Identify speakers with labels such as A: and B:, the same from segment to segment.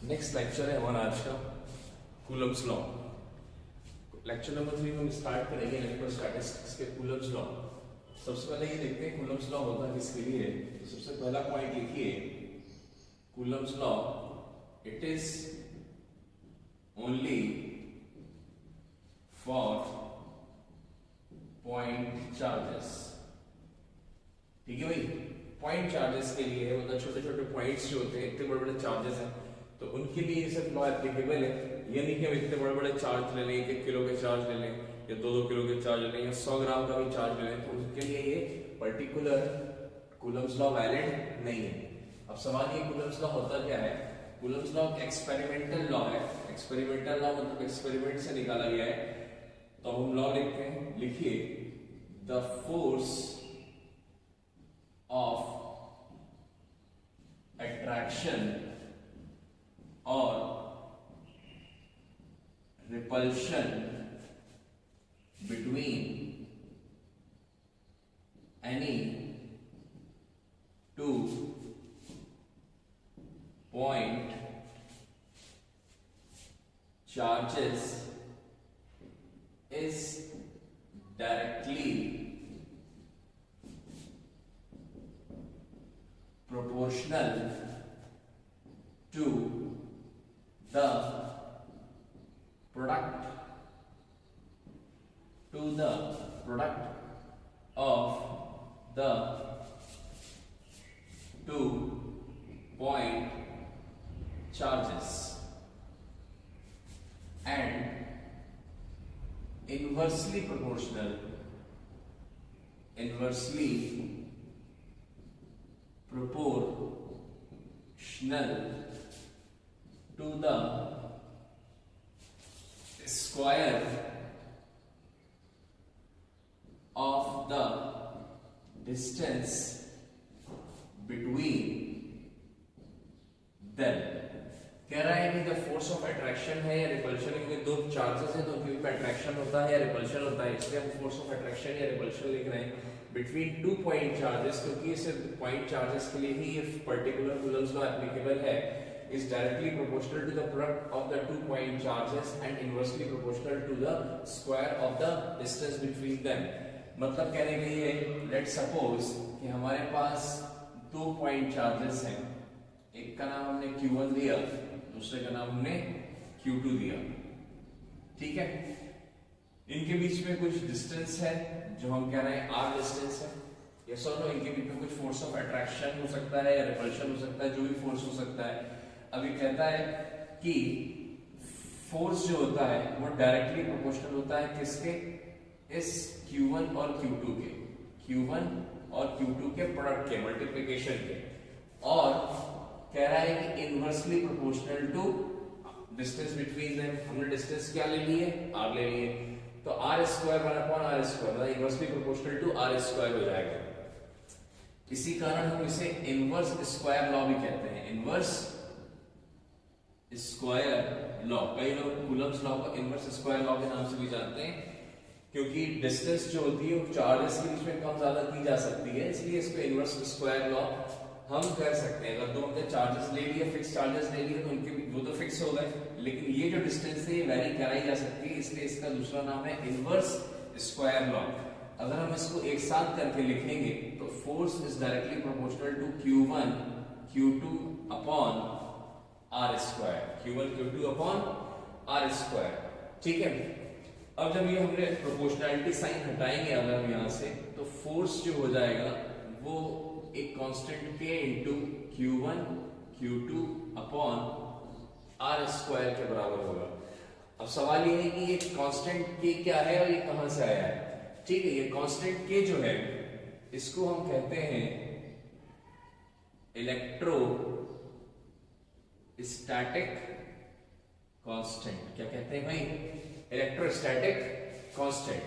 A: Next lecture है हमारा आज का कूलम्स लॉ। लेक्चर नंबर 3 में हम स्टार्ट करेंगे इलेक्ट्रोस्टैटिक्स के कूलम्स लॉ। सबसे पहले ये देखते हैं कूलम्स लॉ होता है किसके लिए। तो सबसे पहला पॉइंट लिखिए, Coulomb's law it is only for point charges. ठीक है भाई, पॉइंट चार्जेस के लिए है, मतलब छोटे छोटे पॉइंट्स जो होते हैं, इतने बड़े बड़े चार्जेस हैं तो उनके लिए सिर्फ लॉ एप्लीकेबल है। ये नहीं कि हम इतने बड़े बड़े चार्ज ले लें, 1 किलो के चार्ज ले लें या 2-2 किलो के चार्ज ले लें या 100 ग्राम का भी चार्ज ले लें, तो उसके लिए ये पर्टिकुलर कूलम्स लॉ वैलिड नहीं है। अब सवाल ये कूलम्स लॉ होता क्या है। कूलम्स लॉ एक्सपेरिमेंटल लॉ है। एक्सपेरिमेंटल लॉ मतलब एक्सपेरिमेंट से निकाला गया है। तो हम लॉ लिखते हैं, लिखिए the force of attraction or repulsion between any two point charges is directly proportional to the product of the 2 point charges and inversely proportional to the square of the distance between them। कह रहा है कि the force of attraction है या repulsion, क्योंकि दो charges हैं तो उनके बीच में अट्रैक्शन होता है या रिपल्शन होता है, इसलिए हम फोर्स ऑफ अट्रैक्शन या रिपल्शन लिख रहे हैं बिटवीन 2 पॉइंट चार्जेस, क्योंकि सिर्फ पॉइंट चार्जेस के लिए ही ये पर्टिकुलर कूलम्स लॉ एप्लीकेबल है। is directly proportional to the product of the 2 point charges and inversely proportional to the square of the distance between them। मतलब कहने के लिए let's suppose कि हमारे पास 2 point charges हैं, एक का नाम हमने Q1 दिया, दूसरे का नाम हमने Q2 दिया। ठीक है, इनके बीच में कुछ डिस्टेंस है जो हम कह रहे हैं R डिस्टेंस है। यस और नो, इनके बीच में कुछ फोर्स ऑफ अट्रैक्शन हो सकता है या रिपल्शन हो सकता है, जो भी फोर्स हो सकता है। अभी कहता है कि फोर्स जो होता है वो डायरेक्टली प्रोपोर्शनल होता है किसके, इस Q1 और Q2 के, Q1 और Q2 के प्रोडक्ट के, मल्टीप्लिकेशन के। और कह रहा है कि inversely proportional to distance between them. हमने डिस्टेंस क्या ले लिए, R ले लिए, तो R स्क्वायर 1/R स्क्वायर मतलब inversely proportional to R square हो जाएगा। इसी कारण हम इसे इनवर्स स्क्वायर लॉ भी कहते हैं, इनवर्स स्क्वायर लॉ। कई लोग कूलम्स लॉ को इनवर्स स्क्वायर लॉ के नाम से भी जानते हैं, क्योंकि डिस्टेंस जो होती है वो चार्जेस के बीच में कम ज्यादा की जा सकती है, इसलिए इसको इनवर्स स्क्वायर लॉ हम कर सकते हैं। अगर 2 हमने चार्जेस ले लिए, फिक्स चार्जेस ले लिए, तो उनके वो तो फिक्स हो गए, लेकिन ये जो डिस्टेंस है ये वैरी कराई जा सकती है, इसलिए इसका दूसरा नाम है इनवर्स स्क्वायर लॉ। अगर हम इसको एक साथ करके लिखेंगे तो force is directly proportional to Q1 Q2 upon R square, Q1 Q2 upon R square. ठीक है, अब जब ये हमने प्रोपोर्शनैलिटी साइन हटाएंगे अगर हम यहां से, तो फोर्स जो हो जाएगा वो एक constant K into Q1 Q2 upon R square के बराबर होगा। अब सवाल ये है कि ये कांस्टेंट K क्या है और ये कहां से आया है। ठीक है, ये कांस्टेंट K जो है इसको हम कहते हैं इलेक्ट्रो स्टैटिक कांस्टेंट। क्या कहते हैं भाई, इलेक्ट्रोस्टैटिक कांस्टेंट।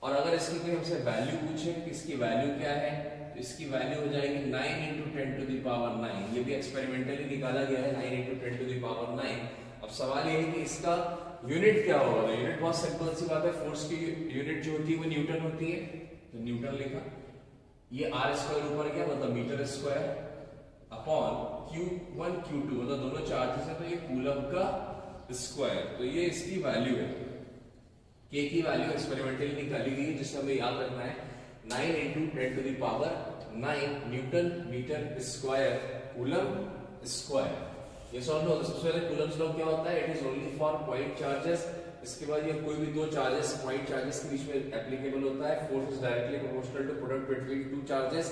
A: और अगर इसकी कोई हमसे वैल्यू पूछे कि इसकी वैल्यू क्या है, तो इसकी वैल्यू हो जाएगी 9 × 10⁹। ये भी एक्सपेरिमेंटली निकाला गया है, 9 × 10⁹। अब सवाल ये है कि इसका यूनिट क्या होगा। यूनिट बहुत सिंपल सी बात है, फोर्स की यूनिट जो होती है वो न्यूटन होती है, तो न्यूटन लिखा। ये R स्क्वायर ऊपर गया मतलब metre square, upon Q1 Q2, मतलब दोनों चार्जेस है तो ये कूलम का स्क्वायर, तो ये इसकी वैल्यू है। K की वैल्यू एक्सपेरिमेंटली निकाली गई है, जिससे हमें याद रखना है 9 × 10⁹ newton metre square coulomb square. ये सॉल्व हो। सबसे पहले कूलम्स लॉ क्या होता है? It is only for point charges. इसके बाद ये कोई भी दो चार्जेस पॉइंट चार्जेस के बीच में एप्लीकेबल होता है। Force is directly proportional to product between two charges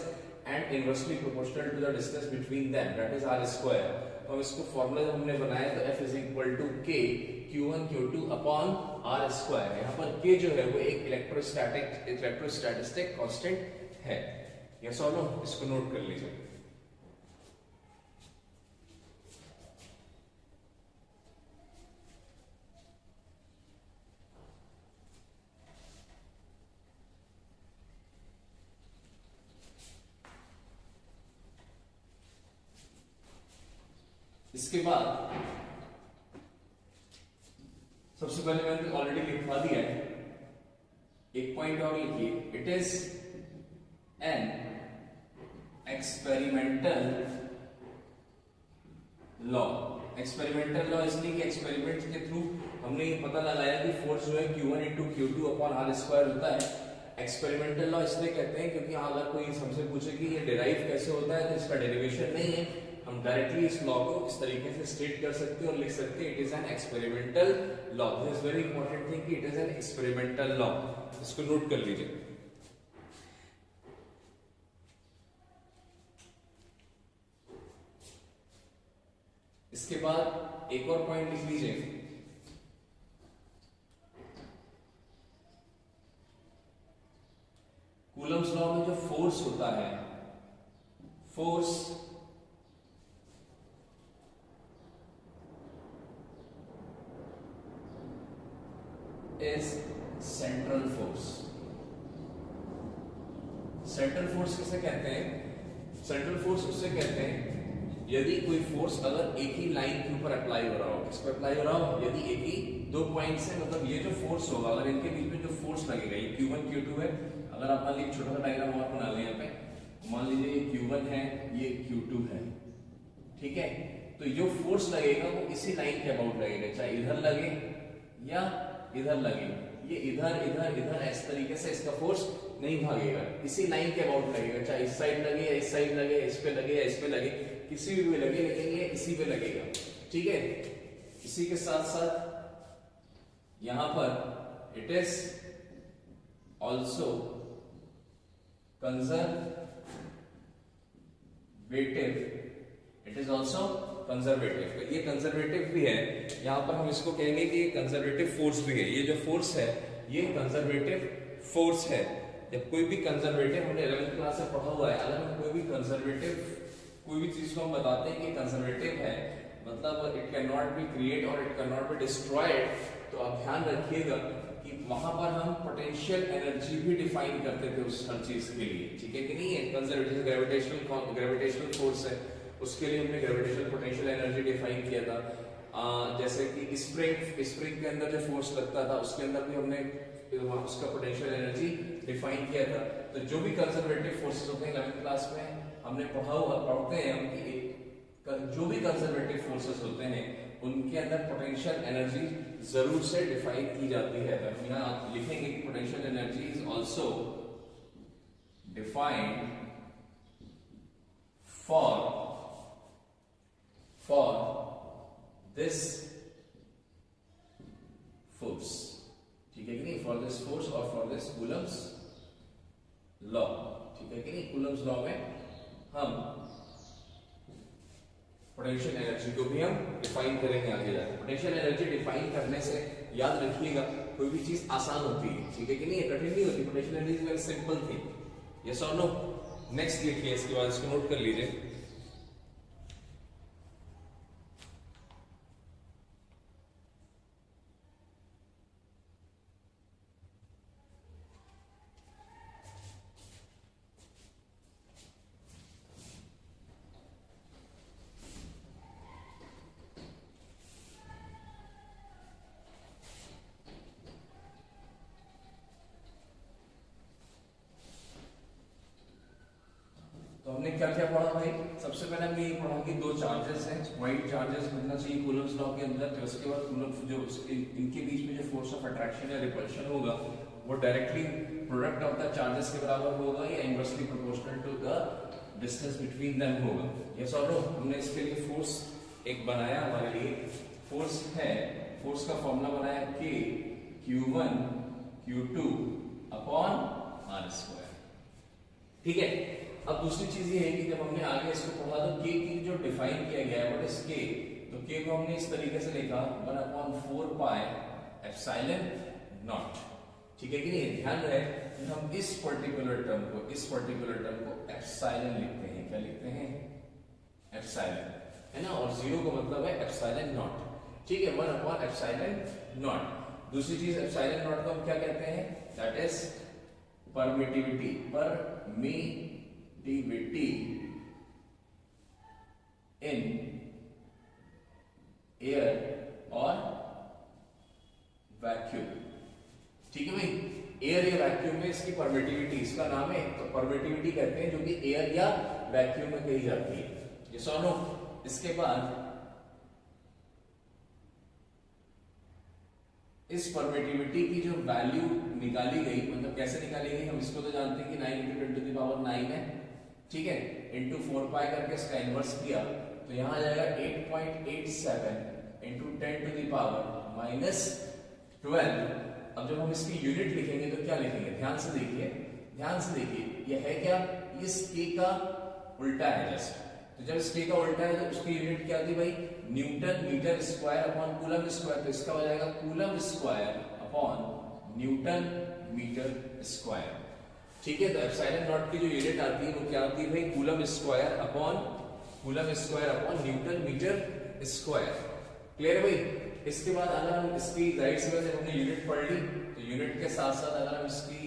A: and inversely proportional to the distance between them, that is r square. तो हम इसको फार्मूला हमने बनाया तो F = K Q1 Q2 upon R square. यहाँ पर K जो है वो एक इलेक्ट्रोस्टैटिस्टिक कांस्टेंट है। ये सॉल्व हो, इसको नोट कर लीजिए। इसके बाद सबसे पहले मैंने ऑलरेडी लिखवा दिया है, एक पॉइंट और लिखिए, it is an experimental law. Experimental law इसलिए कि एक्सपेरिमेंट के थ्रू हमने ये पता लगाया कि फोर्स जो है Q1 × Q2 upon R square होता है। एक्सपेरिमेंटल लॉ इसलिए कहते हैं क्योंकि अगर कोई हमसे पूछे कि ये डिराइव कैसे होता है तो इसका डेरिवेशन नहीं है, हम डायरेक्टली इस लॉ को इस तरीके से स्टेट कर सकते हैं और लिख सकते हैं, it is an experimental law. This is very important thing कि it is an experimental law. इसको नोट कर लीजिए। इसके बाद एक और पॉइंट लिख लीजिए, कूलम्स लॉ में जो फोर्स होता है, force is central force. Central force किसे कहते हैं? सेंट्रल फोर्स उससे कहते हैं यदि कोई फोर्स अगर एक ही लाइन के ऊपर अप्लाई हो रहा हो। किस पर अप्लाई हो रहा हो? यदि एक ही दो पॉइंट्स है, मतलब ये जो फोर्स होगा अगर इनके बीच में जो फोर्स लगेगा, ये Q1 Q2 है। अगर आप मान लीजिए छोटा सा डायग्राम और बना लें, यहाँ पे मान लीजिए ये Q1 है, ये Q2 है, ठीक है। तो जो फोर्स लगेगा वो इसी लाइन के अबाउट लगेगा, चाहे इधर लगे या इधर लगे, ये इधर इधर इधर इस तरीके से इसका फोर्स नहीं भागेगा, इसी लाइन के अबाउट लगेगा, चाहे इस साइड लगे या इस साइड लगे, इस पे लगे या इस पे लगे, किसी भी पे लगे, लेकिन ये इसी पे लगेगा, ठीक है। इसी के साथ साथ यहां पर it is also conservative, it is also conservative. ये कंजर्वेटिव भी है, यहां पर हम इसको कहेंगे कि ये कंजर्वेटिव फोर्स भी है। ये जो फोर्स है ये कंजर्वेटिव फोर्स है। जब कोई भी कंजर्वेटिव, हमने 11th क्लास में पढ़ा हुआ है, अगर हम कोई भी कंजर्वेटिव कोई भी चीज को हम बताते हैं कि कंजर्वेटिव है, मतलब it can not be create और it can not be destroyed, तो आप ध्यान रखिएगा कि वहां पर हम पोटेंशियल एनर्जी भी डिफाइन करते थे उस हर चीज के लिए, ठीक है कि नहीं है। कंजर्वेटिव ग्रेविटेशनल फोर्स है, उसके लिए हमने ग्रेविटेशनल पोटेंशियल एनर्जी डिफाइन किया था। जैसे कि स्प्रिंग के अंदर जो फोर्स लगता था उसके अंदर भी हमने उसका पोटेंशियल एनर्जी डिफाइन किया था। तो जो भी कंजर्वेटिव फोर्सेस होते हैं 11th क्लास में हमने पढ़ते हैं हम कि जो भी कंजर्वेटिव फोर्सेस होते हैं उनके अंदर पोटेंशियल एनर्जी जरूर से डिफाइन की जाती है। तो हम यहाँ लिखेंगे कि potential energy is also defined for this force, ठीक है कि नहीं, फॉर दिस फोर्स और फॉर दिस कूलम्स लॉ, ठीक है कि नहीं। कूलम्स लॉ में हम पोटेंशियल एनर्जी को भी हम डिफाइन करेंगे आगे जाकर। पोटेंशियल एनर्जी डिफाइन करने से याद रखिएगा कोई भी चीज आसान होती है, ठीक है कि नहीं, कठिन नहीं होती। पोटेंशियल एनर्जी वेरी सिंपल थी, यस और नो। नेक्स्ट लिखिए, इसके बाद इसको नोट कर लीजिए। तो हमने क्या क्या पढ़ा भाई? सबसे पहले हमने ये पढ़ा कि दो चार्जेस हैं, व्हाइट चार्जेस बनना चाहिए कूलम्स लॉ के अंदर, तो उसके बाद कूलम्स जो इनके बीच में जो फोर्स ऑफ अट्रैक्शन या रिपल्शन होगा वो directly product of the charges के बराबर होगा या inversely proportional to the distance between them होगा। यस और नो? हमने इसके लिए फोर्स एक बनाया, हमारे लिए फोर्स है, फोर्स का फॉर्मूला बनाया K Q1 Q2 upon R square. ठीक है, अब दूसरी चीज ये है कि जब हमने आगे इसको पढ़ा तो K की जो डिफाइन किया गया है, व्हाट इज K, तो K को हमने इस तरीके से लिखा 1/4 पाई एप्सिलॉन नॉट। ठीक है कि नहीं? ध्यान रहे कि हम इस पर्टिकुलर टर्म को एप्सिलॉन लिखते हैं। क्या लिखते हैं? एप्सिलॉन, है ना, और 0 का मतलब है एप्सिलॉन नॉट। ठीक है, 1/एप्सिलॉन नॉट। दूसरी चीज एप्सिलॉन नॉट को हम क्या कहते हैं? That is permittivity in air और वैक्यूम। ठीक है भाई, एयर या वैक्यूम में इसकी परमिटिविटी, इसका नाम है तो परमिटिविटी कहते हैं, जो कि एयर या वैक्यूम में कही जाती है। ये सुनो, इसके बाद इस परमिटिविटी की जो वैल्यू निकाली गई, मतलब कैसे निकाली गई, हम इसको तो जानते हैं कि 9 × 10⁹ है। ठीक है, इंटू 4 पाई करके इसका इनवर्स किया तो यहां आ जाएगा 8.87 × 10⁻⁻12। अब जब हम इसकी यूनिट लिखेंगे तो क्या लिखेंगे? ध्यान से देखिए, ये है क्या? इस K का उल्टा है जस्ट। तो जब इस K का उल्टा है तो उसकी यूनिट क्या थी भाई? Newton metre square upon coulomb square. तो इसका हो जाएगा coulomb square upon newton metre square. ठीक है, तो एप्सिलॉन नॉट की जो यूनिट आती है वो क्या आती है भाई? Coulomb square upon newton metre square. Clear है भाई? इसके बाद अगर हम इसकी राइट से जब हमने यूनिट पढ़ ली तो यूनिट के साथ साथ अगर हम इसकी,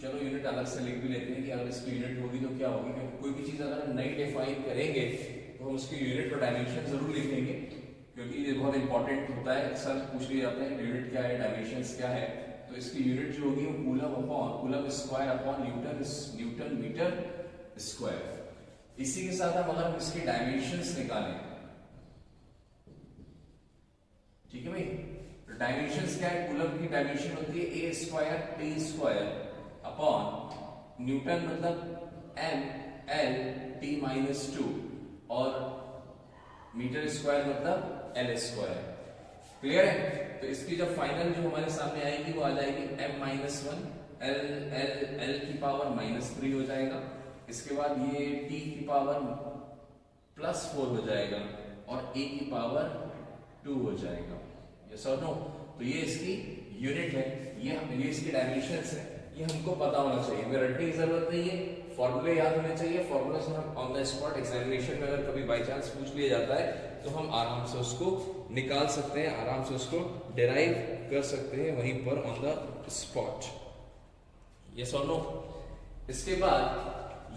A: चलो यूनिट अलग से लिख भी लेते हैं कि अगर इसकी यूनिट होगी तो क्या होगी, क्योंकि कोई भी चीज अगर हम नई डिफाइन करेंगे तो हम उसकी यूनिट और डायमेंशन जरूर लिखेंगे, क्योंकि ये बहुत इंपॉर्टेंट होता है। अक्सर पूछ लिए जाते हैं यूनिट क्या है, डायमेंशंस क्या है। तो इसकी यूनिट जो होगी वो coulomb square upon newton metre square. इसी के साथ अगर हम इसकी डायमेंशंस निकालें, ठीक है भाई, तो डायमेंशंस क्या है? कूलम की डायमेंशन होती है a square t square upon Newton मतलब m l t-2 और मीटर स्क्वायर मतलब l स्क्वायर। क्लियर है? तो इसकी जब फाइनल जो हमारे सामने आएगी वो आ जाएगी m-1 l की पावर -3 हो जाएगा। इसके बाद ये t की पावर +4 हो जाएगा और a की पावर 2 हो जाएगा। यस और नो? तो ये इसकी यूनिट है, ये इसकी डायमेंशंस है, ये हमको पता होना चाहिए। हमें रटने की जरूरत नहीं है, फॉर्मूले याद होने चाहिए। फॉर्मूला से हम ऑन द स्पॉट एग्जामिनेशन में अगर कभी बाय चांस पूछ लिया जाता है तो हम आराम से उसको निकाल सकते हैं, आराम से उसको डिराइव कर सकते हैं वहीं पर ऑन द स्पॉट। यस और नो? इसके बाद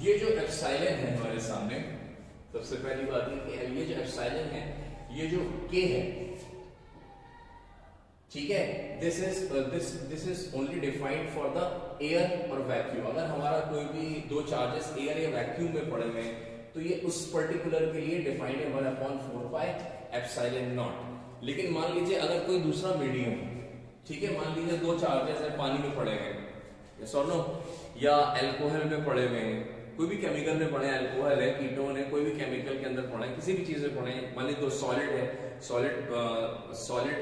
A: ये जो एप्सिलॉन है हमारे सामने, सबसे पहली बात है कि ये जो एप्सिलॉन है, ये जो K है, ठीक है, this is only defined for the air और वैक्यूम। अगर हमारा कोई भी दो चार्जेस एयर या वैक्यूम में पड़े हुए हैं तो ये उस पर्टिकुलर के लिए डिफाइंड है 1/4 पाई एप्सिलॉन नॉट। लेकिन मान लीजिए अगर कोई दूसरा मीडियम, ठीक है, मान लीजिए दो चार्जेस है पानी में पड़े हुए हैं, यस और नो, या अल्कोहल में पड़े हुए हैं, कोई भी केमिकल में पड़े हैं, अल्कोहल है, कीटोन है, कोई भी केमिकल के अंदर पड़े हैं, किसी भी चीज में पड़े हैं, मान लीजिए दो सॉलिड है, सॉलिड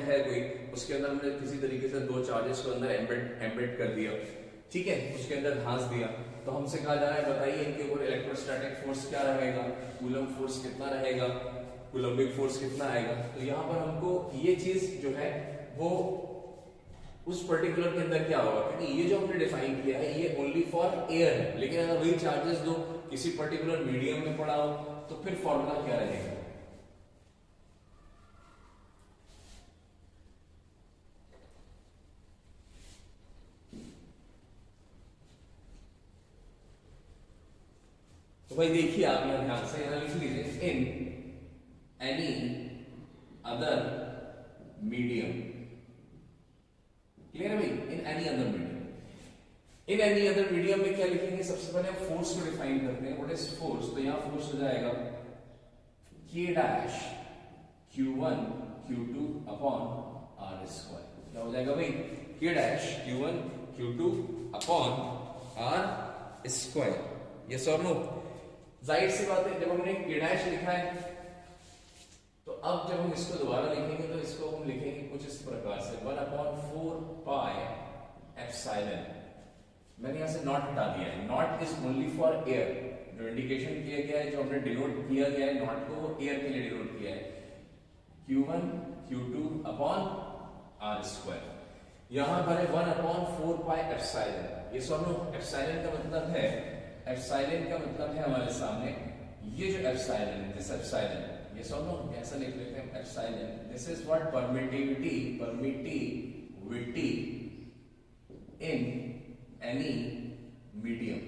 A: है कोई, उसके अंदर हमने किसी तरीके से दो चार्जेस को अंदर एम्बेड कर दिया, ठीक है, उसके अंदर घास दिया, तो हमसे कहा जा रहा है बताइए इनके ऊपर इलेक्ट्रोस्टैटिक फोर्स क्या रहेगा, कूलम फोर्स कितना रहेगा, कूलम्बिक फोर्स कितना आएगा। तो यहाँ पर हमको ये चीज जो है वो उस पर्टिकुलर के अंदर क्या होगा, क्योंकि ये जो हमने डिफाइन किया है ये ओनली फॉर एयर है, लेकिन अगर वही चार्जेस दो किसी पर्टिकुलर मीडियम में पड़ा हो तो फिर फॉर्मूला क्या रहेगा। तो भाई देखिए आप यहां ध्यान से यहां लिख लीजिए, in any other medium, clear है भाई, in any other medium. In any other medium में क्या लिखेंगे, सबसे पहले हम फोर्स को डिफाइन करते हैं, व्हाट इज फोर्स, तो यहां फोर्स हो जाएगा k dash q1 q2 upon r square. क्या हो जाएगा भाई, k dash q1 q2 upon r square. Yes और नो? जाहिर सी बात है, जब हमने k डैश लिखा है तो अब जब हम इसको दोबारा लिखेंगे तो इसको हम लिखेंगे कुछ इस प्रकार से 1/4 पाई एप्सिलॉन। मैंने यहां से नॉट हटा दिया है, not is only for air. जो इंडिकेशन किया गया है, जो हमने डिनोट किया गया है नॉट को, वो एयर के लिए डिनोट किया है, q1 q2 upon r square. यहां पर है 1/4 पाई एप्सिलॉन। ये सुनो, एप्सिलॉन का मतलब है, एप्सिलॉन का मतलब है हमारे सामने ये जो एप्सिलॉन है, दिस एप्सिलॉन, ये सुनो ऐसा लिख लेते हैं epsilon, this is what permittivity in any medium.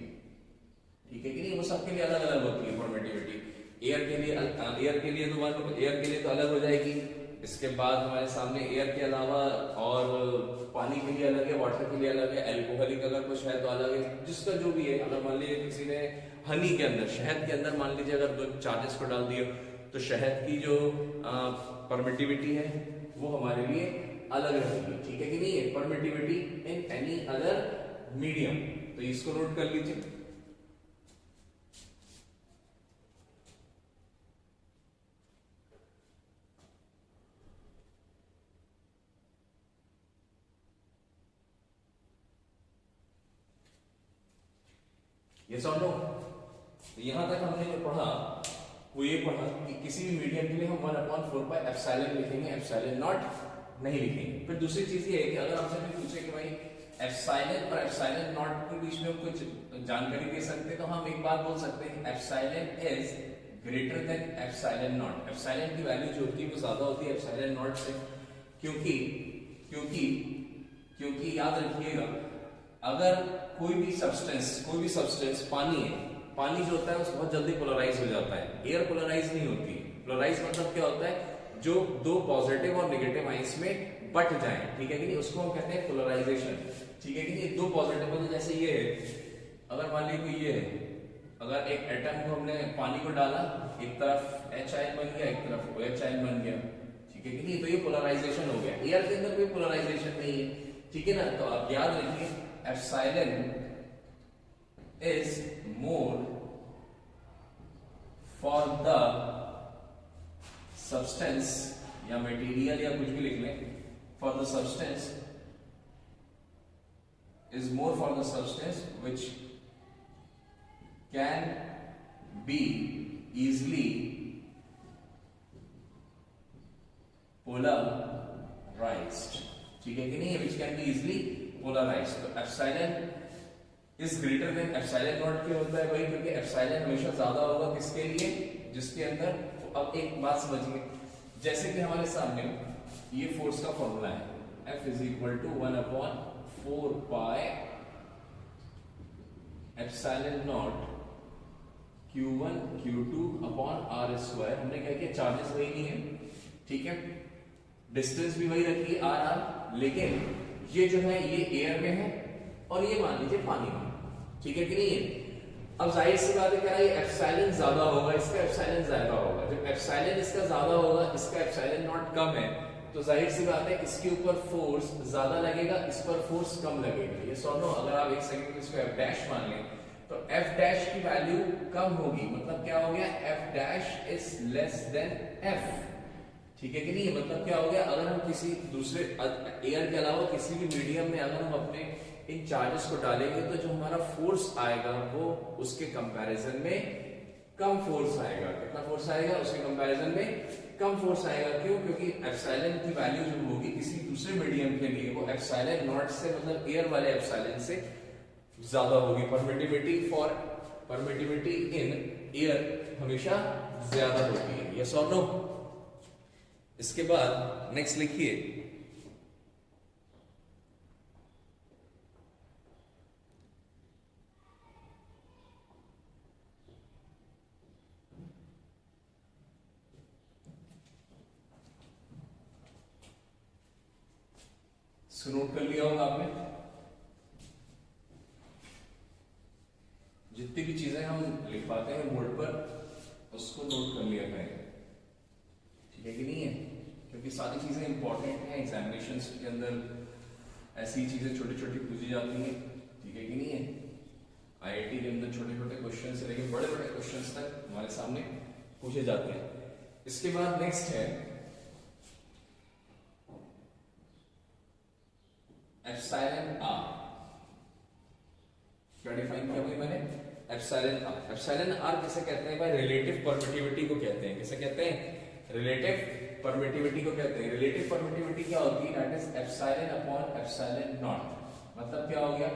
A: ठीक है कि नहीं? वो सबके लिए अलग अलग होती है परमिटिविटी। एयर के लिए तो एयर के लिए तो अलग हो जाएगी। इसके बाद हमारे सामने एयर के अलावा और पानी के लिए अलग है, वाटर के लिए अलग है, एल्कोहलिक अगर कुछ है तो अलग है, जिसका जो भी है। अगर मान लीजिए किसी ने हनी के अंदर, शहद के अंदर मान लीजिए अगर 2 चार्जेस को डाल दिया, तो शहद की जो परमिटिविटी है वो हमारे लिए अलग रहेगी। ठीक है कि नहीं? है permittivity in any other medium. तो इसको नोट कर लीजिए। ये सॉल्व नो? यहां तक हमने जो पढ़ा वो ये पढ़ा कि किसी भी मीडियम के लिए हम 1/4 पाई एप्सिलॉन लिखेंगे, एप्सिलॉन नॉट नहीं लिखेंगे। फिर दूसरी चीज ये है कि अगर आपसे कोई पूछे कि भाई एप्सिलॉन और एप्सिलॉन नॉट के बीच में कुछ जानकारी दे सकते हैं, तो हम एक बात बोल सकते हैं, epsilon is greater then epsilon not. Epsilon की वैल्यू जो होती है वो ज्यादा होती है एप्सिलॉन नॉट से, क्योंकि क्योंकि क्योंकि याद रखिएगा, अगर कोई भी सब्सटेंस पानी है, पानी जो होता है वो बहुत जल्दी पोलराइज हो जाता है। एयर पोलराइज नहीं होती। पोलराइज मतलब क्या होता है, जो 2 पॉजिटिव और नेगेटिव आइंस में बट जाएं। ठीक है कि नहीं? उसको हम कहते हैं पोलराइजेशन। ठीक है कि नहीं? 2 पॉजिटिव होते, जैसे ये है, अगर मान लीजिए कोई ये है, अगर एक एटम को हमने पानी को डाला, एक तरफ H आयन बन गया, एक तरफ OH आयन बन गया। ठीक है कि नहीं? तो ये पोलराइजेशन हो गया। एयर के अंदर कोई पोलराइजेशन नहीं है। ठीक है ना? तो आप याद रखिए, epsilon is more for the substance या material या कुछ भी लिख लें, for the substance is more for the substance which can be easily polarized। ठीक है कि नहीं? which can be easily polarized। तो epsilon is greater then epsilon not क्यों होता है भाई? क्योंकि एप्सिलॉन हमेशा ज्यादा होगा किसके लिए? जिसके अंदर, तो अब एक बात समझिए, जैसे कि हमारे सामने ये फोर्स का फॉर्मूला है, F is equal to 1/4 pi epsilon naught Q1 Q2 upon R square. हमने क्या किया, चार्जेस वही नहीं है, ठीक है, डिस्टेंस भी वही रखी R, लेकिन ये जो है ये एयर में है और ये मान लीजिए पानी में। ठीक है कि नहीं है? अब जाहिर सी बात है, क्या ये एप्सिलॉन ज्यादा होगा, इसका एप्सिलॉन ज्यादा होगा। जब एप्सिलॉन इसका ज्यादा होगा, इसका एप्सिलॉन नॉट कम है, तो जाहिर सी बात है इसके ऊपर फोर्स ज्यादा लगेगा, इस पर फोर्स कम लगेगा। ये सॉल्व हो? अगर आप एक सेकंड इसको F डैश मान लें, तो F डैश की वैल्यू कम होगी, मतलब क्या हो गया, F dash is less than F। ठीक है कि नहीं? मतलब क्या हो गया, अगर हम किसी दूसरे एयर के अलावा किसी भी मीडियम में अगर हम अपने इन चार्जेस को डालेंगे, तो जो हमारा फोर्स आएगा वो उसके कंपैरिजन में कम फोर्स आएगा। कितना फोर्स आएगा? उसके कंपैरिजन में कम फोर्स आएगा। क्यों? क्योंकि एप्सिलॉन की वैल्यू जो होगी किसी दूसरे मीडियम के लिए, वो एप्सिलॉन नॉट से, मतलब एयर वाले एप्सिलॉन से ज्यादा होगी। परमिटिविटी इन एयर हमेशा ज्यादा होती है। यस और नो? इसके बाद नेक्स्ट लिखिए, नोट कर लिया होगा आपने, जितनी भी चीजें हम लिख पाते हैं बोर्ड पर उसको नोट कर लिया करें। ठीक है कि नहीं है, क्योंकि सारी चीजें इंपॉर्टेंट हैं, एग्जामिनेशंस के अंदर ऐसी चीजें छोटी छोटी पूछी जाती हैं, ठीक है कि नहीं है। आईआईटी के अंदर छोटे छोटे क्वेश्चन से लेकर बड़े बड़े क्वेश्चन तक हमारे सामने पूछे जाते हैं। इसके बाद नेक्स्ट है एप्सिलॉन आर। क्या डिफाइन किया भाई मैंने, एप्सिलॉन आर। एप्सिलॉन आर किसे कहते हैं भाई, रिलेटिव परमिटिविटी को कहते हैं। किसे कहते हैं, रिलेटिव परमिटिविटी को कहते हैं। रिलेटिव परमिटिविटी क्या होती है, that is epsilon upon epsilon not. मतलब क्या हो गया,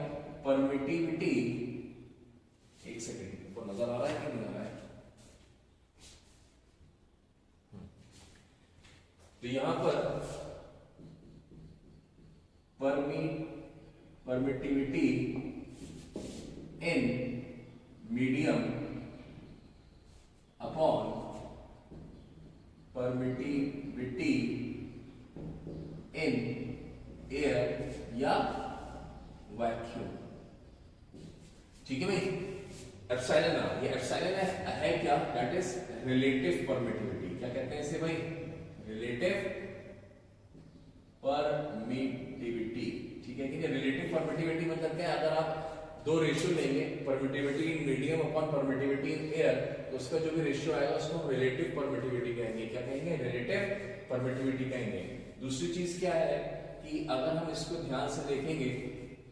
A: परमिटिविटी, एक सेकंड ऊपर नजर आ रहा है कि नहीं आ रहा है, तो यहां पर permittivity in medium upon permittivity in air या वैक्यूम। ठीक है भाई, एप्सिलॉन आर, ये एप्सिलॉन है क्या, दैट इज रिलेटिव परमिटिविटी। क्या कहते हैं इसे भाई, रिलेटिव परमिटिविटी। ठीक है कि नहीं, रिलेटिव परमिटिविटी मतलब क्या है, अगर आप दो रेशियो लेंगे, permittivity in medium upon permittivity in air, तो उसका जो भी रेशियो आएगा उसको हम रिलेटिव परमिटिविटी कहेंगे। क्या कहेंगे, रिलेटिव परमिटिविटी कहेंगे। दूसरी चीज क्या है कि अगर हम इसको ध्यान से देखेंगे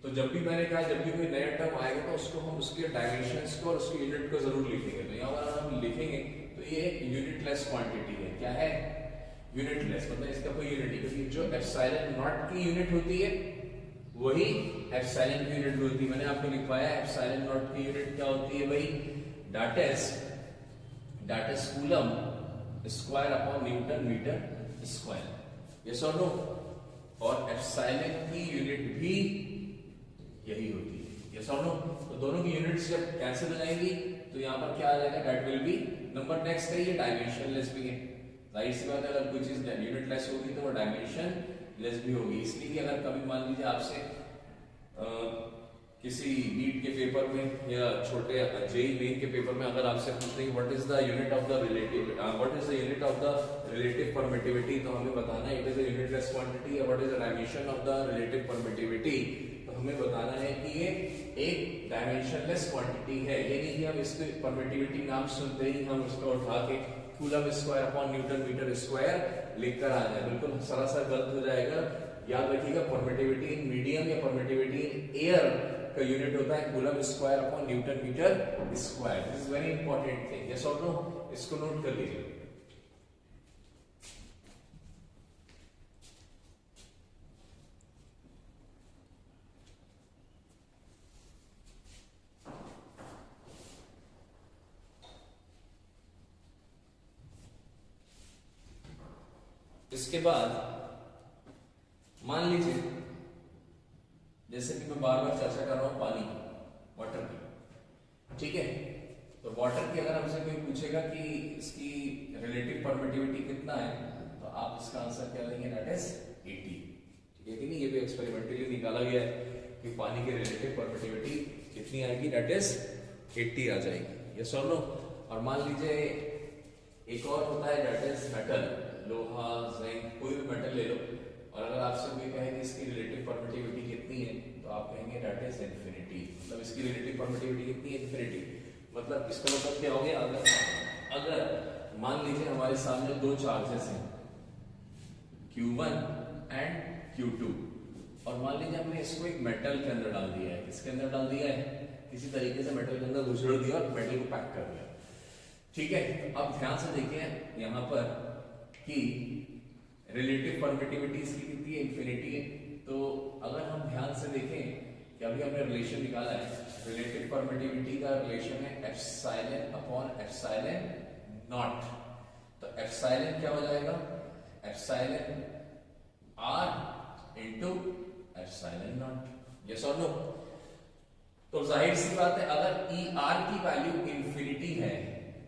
A: तो जब भी मैंने कहा जब भी कोई नया टर्म आएगा तो उसको हम उसके डायमेंशंस को और उसकी यूनिट को जरूर लिखेंगे। तो यहाँ पर हम लिखेंगे तो ये एक यूनिटलेस क्वांटिटी है। क्या है, यूनिटलेस, मतलब इसका कोई यूनिट नहीं, क्योंकि जो एप्सिलॉन नॉट की यूनिट होती है वही एप्सिलॉन की यूनिट होती है। मैंने आपको लिखवाया एप्सिलॉन नॉट की यूनिट क्या होती है भाई, that is coulomb square upon newton metre square. Yes और नो, और एप्सिलॉन की यूनिट भी यही होती है। यस और नो, तो दोनों की यूनिट्स जब कैंसिल हो जाएंगी तो यहाँ पर क्या आ जाएगा, that will be number. Next है ये डायमेंशनलेस भी है। जाहिर सी बात है, अगर कोई चीज यूनिटलेस होगी तो वो डायमेंशन लेस भी होगी। इसलिए कि अगर कभी मान लीजिए आपसे किसी नीट के पेपर में या छोटे जेईई मेन के पेपर में अगर आपसे पूछ रहे हैं what is the unit of the relative, what is the unit of the relative permittivity, तो हमें बताना है it is a unitless quantity. What is the dimension of the relative permittivity, तो हमें बताना है कि ये एक डायमेंशनलेस क्वांटिटी है। ये नहीं कि हम इसको परमिटिविटी नाम सुनते ही हम इसको उठा के coulomb square upon newton metre square लिखकर आ जाए, बिल्कुल सरासर गलत हो जाएगा। याद रखिएगा, परमिटिविटी इन मीडियम या परमिटिविटी इन एयर का यूनिट होता है coulomb square upon newton metre square. This is very important thing. Yes और नो, इसको नोट कर लीजिए। इसके बाद मान लीजिए, जैसे कि मैं बार बार चर्चा कर रहा हूं पानी की, वाटर की, ठीक है, तो वाटर की अगर हमसे कोई पूछेगा कि इसकी रिलेटिव परमिटिविटी कितना है, तो आप इसका आंसर क्या देंगे, दैट इज 80। ठीक है कि नहीं, ये भी एक्सपेरिमेंटली निकाला गया है कि पानी की रिलेटिव परमिटिविटी कितनी आएगी, दैट इज 80 आ जाएगी। यस और नो। और मान लीजिए एक और होता है दैट इज मेटल, लोहा, जिंक, कोई भी मेटल ले लो, और अगर आपसे कोई कहे कि इसकी रिलेटिव परमिटिविटी कितनी है, तो आप कहेंगे दैट इज इन्फिनिटी। मतलब इसकी रिलेटिव परमिटिविटी कितनी है, इन्फिनिटी। मतलब इसका मतलब क्या हो गया, अगर मान लीजिए हमारे सामने दो चार्जेस हैं Q1 एंड Q2, और मान लीजिए हमने इसको एक मेटल के अंदर डाल दिया है। किसके अंदर डाल दिया है, किसी तरीके से मेटल के अंदर घुसेड़ दिया और मेटल को पैक कर दिया। ठीक है, अब ध्यान से देखिए यहाँ पर कि रिलेटिव परमिटिविटी इसकी कितनी है, इन्फिनिटी है। तो अगर हम ध्यान से देखें कि अभी हमने रिलेशन निकाला है, रिलेटिव परमिटिविटी का रिलेशन है एप्सिलॉन अपॉन एप्सिलॉन नॉट। तो एप्सिलॉन क्या हो जाएगा, epsilon r into epsilon naught. Yes और नो। तो जाहिर सी बात है, अगर ई आर की वैल्यू इन्फिनिटी है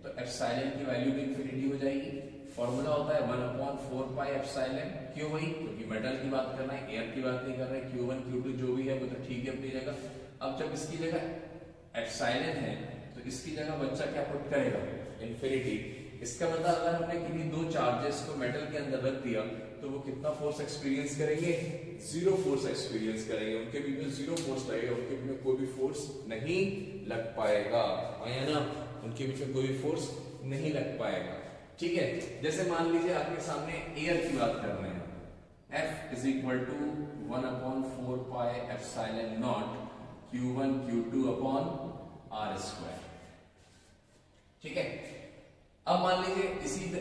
A: तो एप्सिलॉन की वैल्यू भी इन्फिनिटी हो जाएगी। फॉर्मूला होता है 1/4 पाई एप्सिलॉन। क्यों भाई, क्योंकि मेटल की बात कर रहे हैं, एयर की बात नहीं कर रहे हैं। Q1 Q2 जो भी है वो तो ठीक है अपनी जगह। अब जब इसकी जगह एप्सिलॉन है तो इसकी जगह बच्चा क्या पुट करेगा, इन्फिनिटी। इसका मतलब अगर हमने किसी दो चार्जेस को मेटल के अंदर रख दिया तो वो कितना फोर्स एक्सपीरियंस करेंगे, जीरो फोर्स एक्सपीरियंस करेंगे, उनके बीच में जीरो फोर्स लगेगा, उनके बीच में कोई भी फोर्स नहीं लग पाएगा, है ना, उनके बीच में कोई भी फोर्स नहीं लग पाएगा। ठीक है, जैसे मान लीजिए आपके सामने एयर की बात कर रहे हैं, F is equal to 1/4 pi epsilon naught Q1 Q2 upon R square। ठीक है, अब मान लीजिए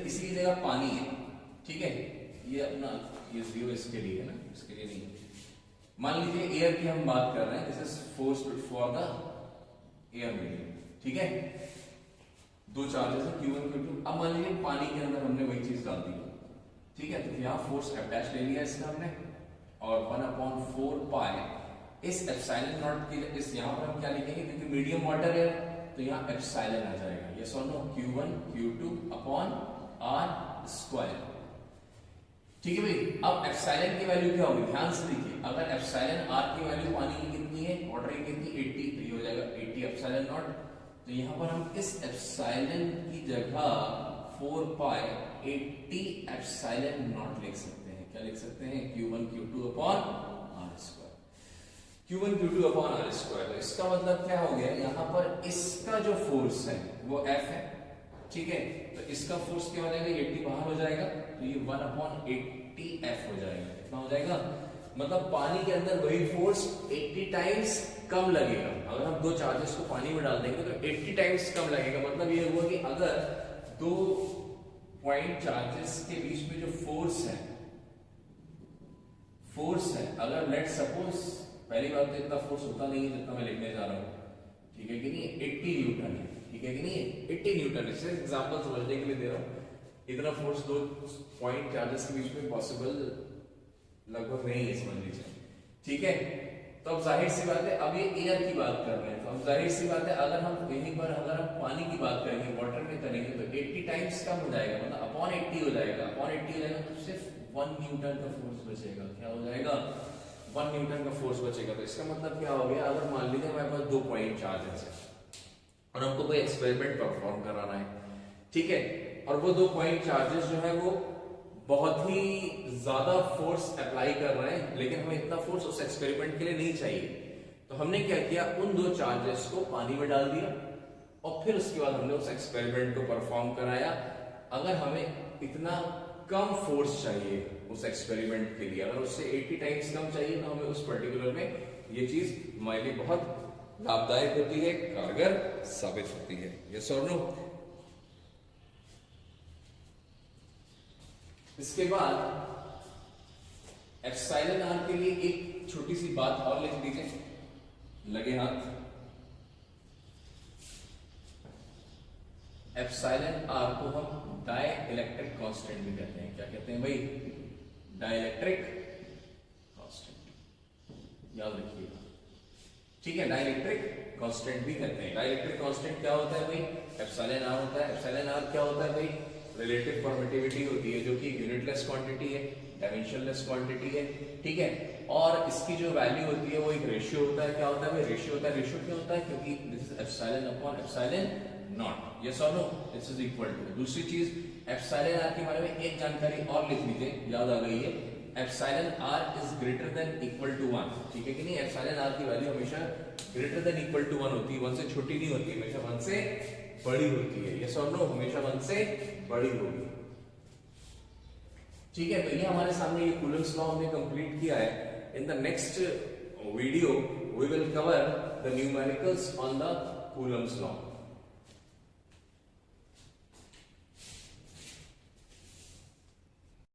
A: इसी जगह पानी है, ठीक है, ये अपना ये जीरो इसके लिए है ना, इसके लिए नहीं। मान लीजिए एयर की हम बात कर रहे हैं, this is force for the air medium, ठीक है, दो चार्जेस है Q1 Q2। अब मान लीजिए पानी के अंदर हमने वही चीज डाल दी, ठीक है, तो यहाँ फोर्स F डैश ले लिया इसका हमने, और 1/4 पाई इस एप्सिलॉन नॉट की इस यहाँ पर हम क्या लिखेंगे, क्योंकि मीडियम वाटर है तो यहाँ एप्सिलॉन आ जाएगा, ये सो नो Q1 Q2 upon R square. ठीक है भाई, अब एप्सिलॉन की वैल्यू क्या होगी, ध्यान से देखिए, अगर एप्सिलॉन R की वैल्यू पानी की कितनी है, वाटर की कितनी 80, तो ये हो जाएगा 80 एप्सिलॉन नॉट। तो यहाँ पर हम इस एप्सिलॉन की जगह 4 पाई 80 एप्सिलॉन नॉट लिख सकते हैं, क्या लिख सकते हैं, Q1 Q2 upon R square, Q1 Q2 upon R square. तो इसका मतलब क्या हो गया, यहाँ पर इसका जो फोर्स है वो F है, ठीक है, तो इसका फोर्स क्या हो जाएगा, 80 बाहर हो जाएगा, तो ये 1/80 F हो जाएगा, कितना हो जाएगा, मतलब पानी के अंदर वही फोर्स 80 टाइम्स कम लगेगा। अगर हम दो चार्जेस को पानी में डाल देंगे तो 80 टाइम्स कम लगेगा, मतलब ये हुआ कि अगर दो पॉइंट चार्जेस के बीच में जो फोर्स है, अगर लेट सपोज, पहली बात तो इतना फोर्स होता नहीं है जितना मैं लिखने जा रहा हूं, ठीक है कि नहीं, 80 न्यूटन है, ठीक है कि नहीं, 80 न्यूटन है, सिर्फ एग्जांपल समझने के लिए दे रहा हूं, इतना फोर्स दो पॉइंट चार्जेस के बीच में पॉसिबल लगभग नहीं है, समझ लीजिए, ठीक है। तो अब जाहिर सी बात है, अब ये एयर की बात कर रहे हैं, तो अब जाहिर सी बात है अगर हम यहीं पर अगर हम पानी की बात करेंगे, वाटर में करेंगे, तो 80 टाइम्स कम हो जाएगा, मतलब अपॉन 80 हो जाएगा, अपॉन 80 हो जाएगा, तो सिर्फ 1 न्यूटन का फोर्स बचेगा, क्या हो जाएगा, 1 न्यूटन का फोर्स बचेगा। तो इसका मतलब क्या हो गया, अगर मान लीजिए हमारे पास दो पॉइंट चार्जेस है और हमको कोई एक्सपेरिमेंट परफॉर्म कराना है, ठीक है, और वो दो पॉइंट चार्जेस जो है वो बहुत ही ज्यादा फोर्स अप्लाई कर रहे हैं, लेकिन हमें इतना फोर्स उस एक्सपेरिमेंट के लिए नहीं चाहिए, तो हमने क्या किया, उन दो चार्जेस को पानी में डाल दिया और फिर उसके बाद हमने उस एक्सपेरिमेंट को परफॉर्म कराया। अगर हमें इतना कम फोर्स चाहिए उस एक्सपेरिमेंट के लिए, अगर उससे 80 टाइम्स कम चाहिए, तो हमें उस पर्टिकुलर में ये चीज हमारे लिए बहुत लाभदायक होती है, कारगर साबित होती है। यस और नो। इसके बाद एप्सिलॉन आर के लिए एक छोटी सी बात और लिख लीजिए, लगे हाथ, एप्सिलॉन आर को हम डाई इलेक्ट्रिक कांस्टेंट भी कहते हैं। क्या कहते हैं भाई, डाई इलेक्ट्रिक कांस्टेंट, याद रखिएगा, ठीक है, डाई इलेक्ट्रिक कांस्टेंट भी कहते हैं। डाई इलेक्ट्रिक कांस्टेंट क्या होता है भाई, एप्सिलॉन आर होता है। एप्सिलॉन आर क्या होता है भाई, रिलेटिव परमिटिविटी होती है, जो कि यूनिटलेस क्वांटिटी है, डायमेंशनलेस क्वांटिटी है, ठीक है, और इसकी जो वैल्यू होती है वो एक रेशियो होता है। क्या होता है भाई, रेशियो होता है। रेशियो क्यों होता है, क्योंकि this is epsilon upon epsilon naught, yes और no, this is equal to. दूसरी चीज, एप्सिलॉन आर के बारे में एक जानकारी और लिख लीजिए, याद आ गई है, epsilon r is greater than equal to 1, ठीक है कि नहीं, एप्सिलॉन आर की वैल्यू हमेशा ग्रेटर देन इक्वल टू 1 होती है, 1 से छोटी नहीं होती, हमेशा 1 से बड़ी होती है, यस और नो, हमेशा 1 से बड़ी होगी, ठीक है। तो ये हमारे सामने ये कूलम्स लॉ हमने कंप्लीट किया है। In the next video we will cover the numericals on the Coulomb's law.